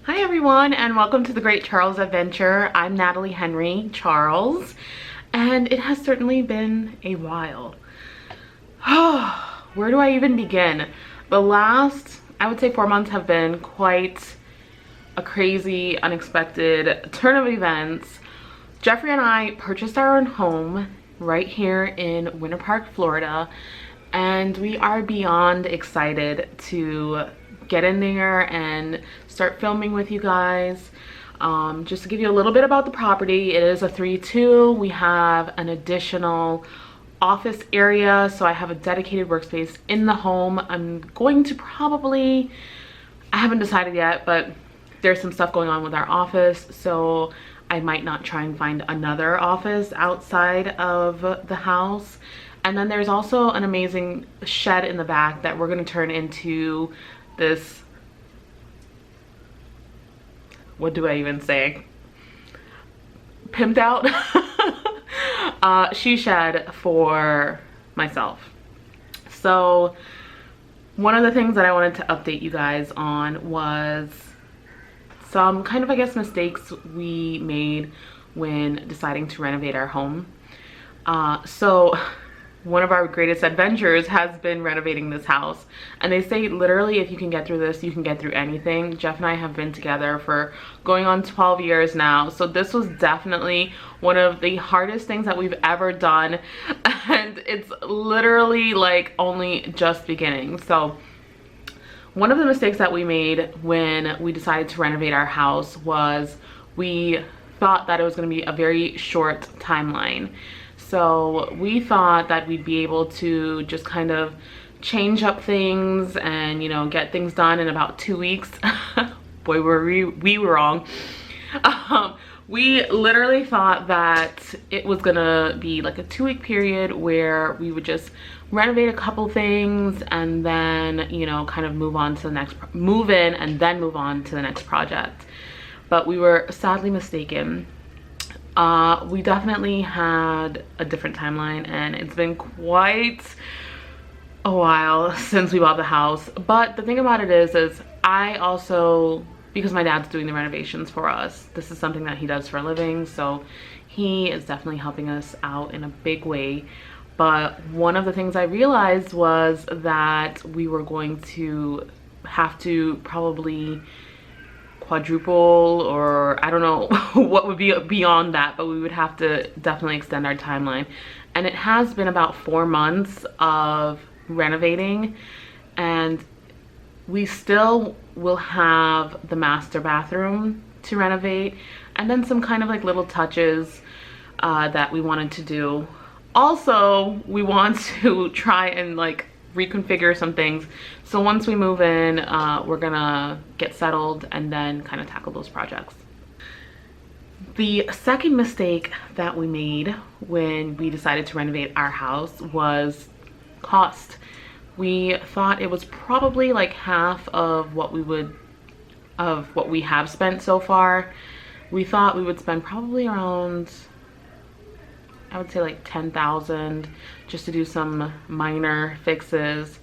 Hi everyone, and welcome to the Great Charles Adventure. I'm Natalie Henry Charles, and it has certainly been a while. Where do I even begin? The last, I would say 4 months have been quite a crazy, unexpected turn of events. Jeffrey and I purchased our own home right here in Winter Park, Florida, and we are beyond excited to get in there and start filming with you guys. Just to give you a little bit about the property, it is a 3-2. We have an additional office area, so I have a dedicated workspace in the home. I'm going to probably, I haven't decided yet, but there's some stuff going on with our office, so I might not try and find another office outside of the house. And then there's also an amazing shed in the back that we're going to turn into this, what do I even say, pimped out she shed for myself. So one of the things that I wanted to update you guys on was some kind of, I guess, mistakes we made when deciding to renovate our home. So one of our greatest adventures has been renovating this house, and they say literally if you can get through this, you can get through anything. Jeff and I have been together for going on 12 years now, so this was definitely one of the hardest things that we've ever done, and it's literally like only just beginning. So one of the mistakes that we made when we decided to renovate our house was we thought that it was going to be a very short timeline. So we thought that we'd be able to just kind of change up things and, you know, get things done in about 2 weeks. Boy, were we were wrong. We literally thought that it was gonna be like a 2-week period where we would just renovate a couple things and then, you know, kind of move on to the next, move in and then move on to the next project. But we were sadly mistaken. We definitely had a different timeline, and it's been quite a while since we bought the house. But the thing about it is I also, because my dad's doing the renovations for us, this is something that he does for a living, so he is definitely helping us out in a big way. But one of the things I realized was that we were going to have to probably quadruple, or I don't know what would be beyond that, but we would have to definitely extend our timeline. And it has been about 4 months of renovating, and we still will have the master bathroom to renovate, and then some kind of like little touches that we wanted to do. Also, we want to try and like reconfigure some things. So once we move in, we're gonna get settled and then kind of tackle those projects. The second mistake that we made when we decided to renovate our house was cost. We thought it was probably like half of what we have spent so far. We thought we would spend probably around, I would say like 10,000 just to do some minor fixes.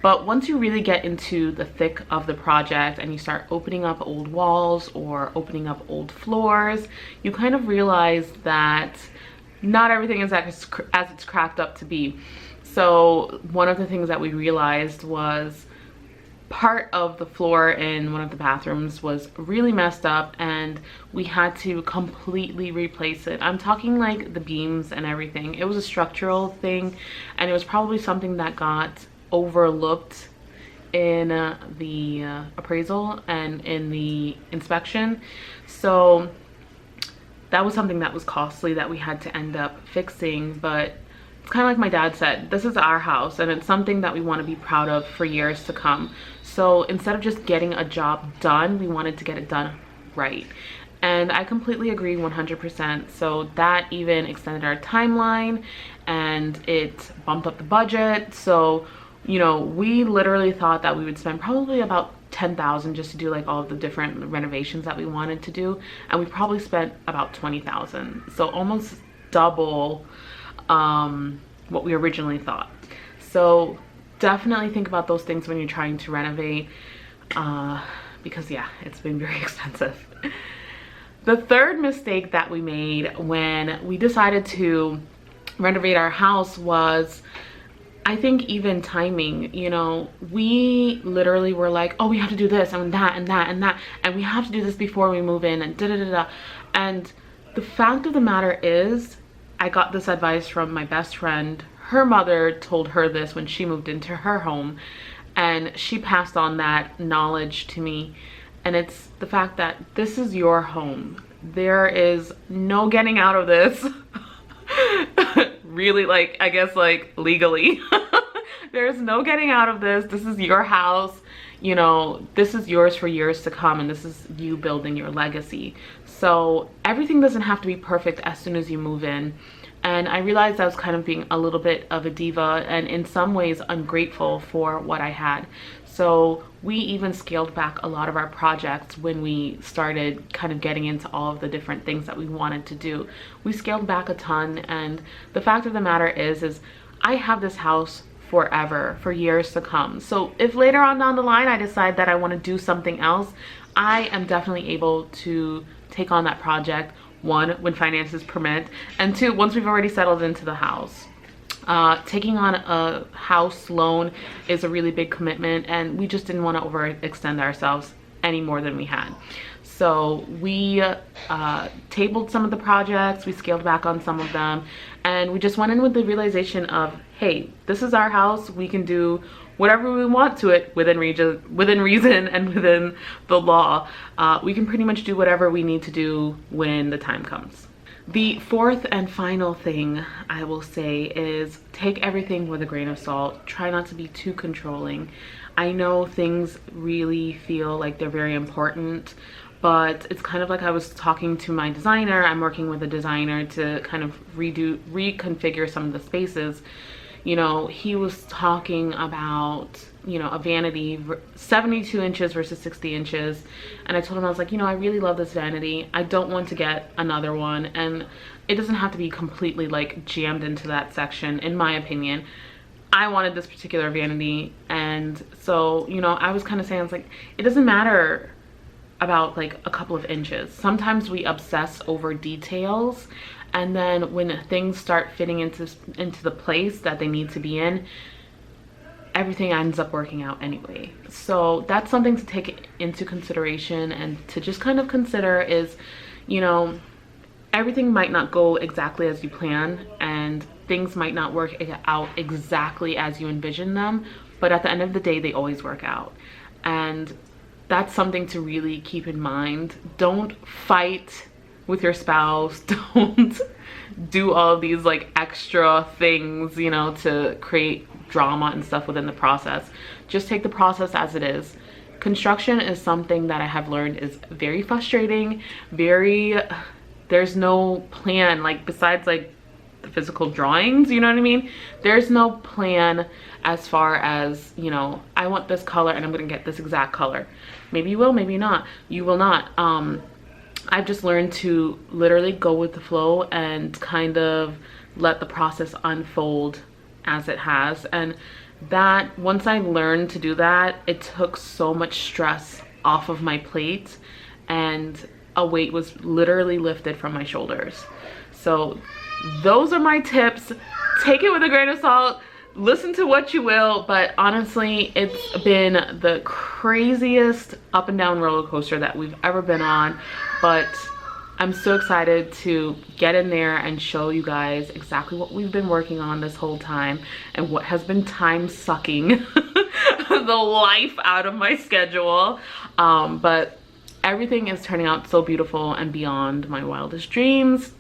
But once you really get into the thick of the project and you start opening up old walls or opening up old floors, you kind of realize that not everything is as it's cracked up to be. So one of the things that we realized was part of the floor in one of the bathrooms was really messed up, and we had to completely replace it. I'm talking like the beams and everything. It was a structural thing, and it was probably something that got overlooked in the appraisal and in the inspection. So that was something that was costly that we had to end up fixing. But it's kind of like my dad said, this is our house and it's something that we want to be proud of for years to come. So instead of just getting a job done, we wanted to get it done right. And I completely agree 100%. So that even extended our timeline and it bumped up the budget. So, you know, we literally thought that we would spend probably about 10,000 just to do like all of the different renovations that we wanted to do. And we probably spent about 20,000. So almost double what we originally thought. So definitely think about those things when you're trying to renovate. because yeah, it's been very expensive. The third mistake that we made when we decided to renovate our house was, I think, even timing. You know, we literally were like, oh, we have to do this and that and that and that, and we have to do this before we move in, and da da da da. And the fact of the matter is, I got this advice from my best friend. Her mother told her this when she moved into her home, and she passed on that knowledge to me. And it's the fact that this is your home. There is no getting out of this. Really, like, I guess, like, legally. There's no getting out of this. This is your house. You know, this is yours for years to come, and this is you building your legacy. So everything doesn't have to be perfect as soon as you move in. And I realized I was kind of being a little bit of a diva and in some ways ungrateful for what I had. So we even scaled back a lot of our projects when we started kind of getting into all of the different things that we wanted to do. We scaled back a ton, and the fact of the matter is I have this house forever, for years to come. So if later on down the line I decide that I want to do something else, I am definitely able to take on that project. One, when finances permit, and two, once we've already settled into the house. Taking on a house loan is a really big commitment, and we just didn't want to overextend ourselves any more than we had. So we tabled some of the projects, we scaled back on some of them, and we just went in with the realization of, hey, this is our house. We can do whatever we want to it within reason and within the law. We can pretty much do whatever we need to do when the time comes. The fourth and final thing I will say is take everything with a grain of salt. Try not to be too controlling. I know things really feel like they're very important, but it's kind of like I was talking to my designer. I'm working with a designer to kind of reconfigure some of the spaces. You know, he was talking about, you know, a vanity, 72 inches versus 60 inches. And I told him, I was like, you know, I really love this vanity. I don't want to get another one. And it doesn't have to be completely like jammed into that section, in my opinion. I wanted this particular vanity. And so, you know, I was kind of saying, I was like, it doesn't matter about like a couple of inches. Sometimes we obsess over details, and then when things start fitting into the place that they need to be in, everything ends up working out anyway. So that's something to take into consideration and to just kind of consider is, you know, everything might not go exactly as you plan, and things might not work out exactly as you envision them, but at the end of the day, they always work out. And that's something to really keep in mind. Don't fight with your spouse. Don't do all of these like extra things, you know, to create drama and stuff within the process. Just take the process as it is. Construction is something that I have learned is very frustrating. There's no plan, like besides like the physical drawings, you know what I mean? There's no plan as far as, you know, I want this color and I'm gonna get this exact color. Maybe you will, maybe not. You will not. I've just learned to literally go with the flow and kind of let the process unfold as it has. And that, once I learned to do that, it took so much stress off of my plate, and a weight was literally lifted from my shoulders. So those are my tips. Take it with a grain of salt. Listen to what you will, but honestly, it's been the craziest up and down roller coaster that we've ever been on. But I'm so excited to get in there and show you guys exactly what we've been working on this whole time and what has been time sucking the life out of my schedule. But everything is turning out so beautiful and beyond my wildest dreams.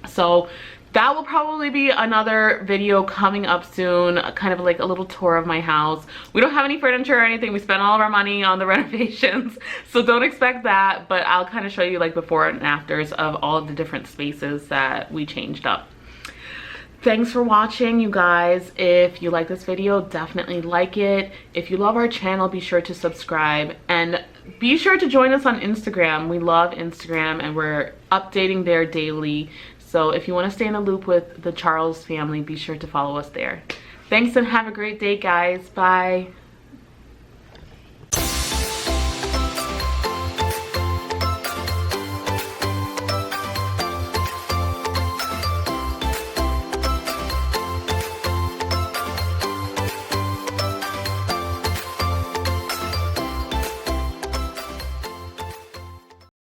So that will probably be another video coming up soon, kind of like a little tour of my house. We don't have any furniture or anything. We spent all of our money on the renovations, so don't expect that, but I'll kind of show you like before and afters of all of the different spaces that we changed up. Thanks for watching, you guys. If you like this video, definitely like it. If you love our channel, be sure to subscribe, and be sure to join us on Instagram. We love Instagram, and we're updating there daily. So if you want to stay in the loop with the Charles family, be sure to follow us there. Thanks and have a great day, guys. Bye.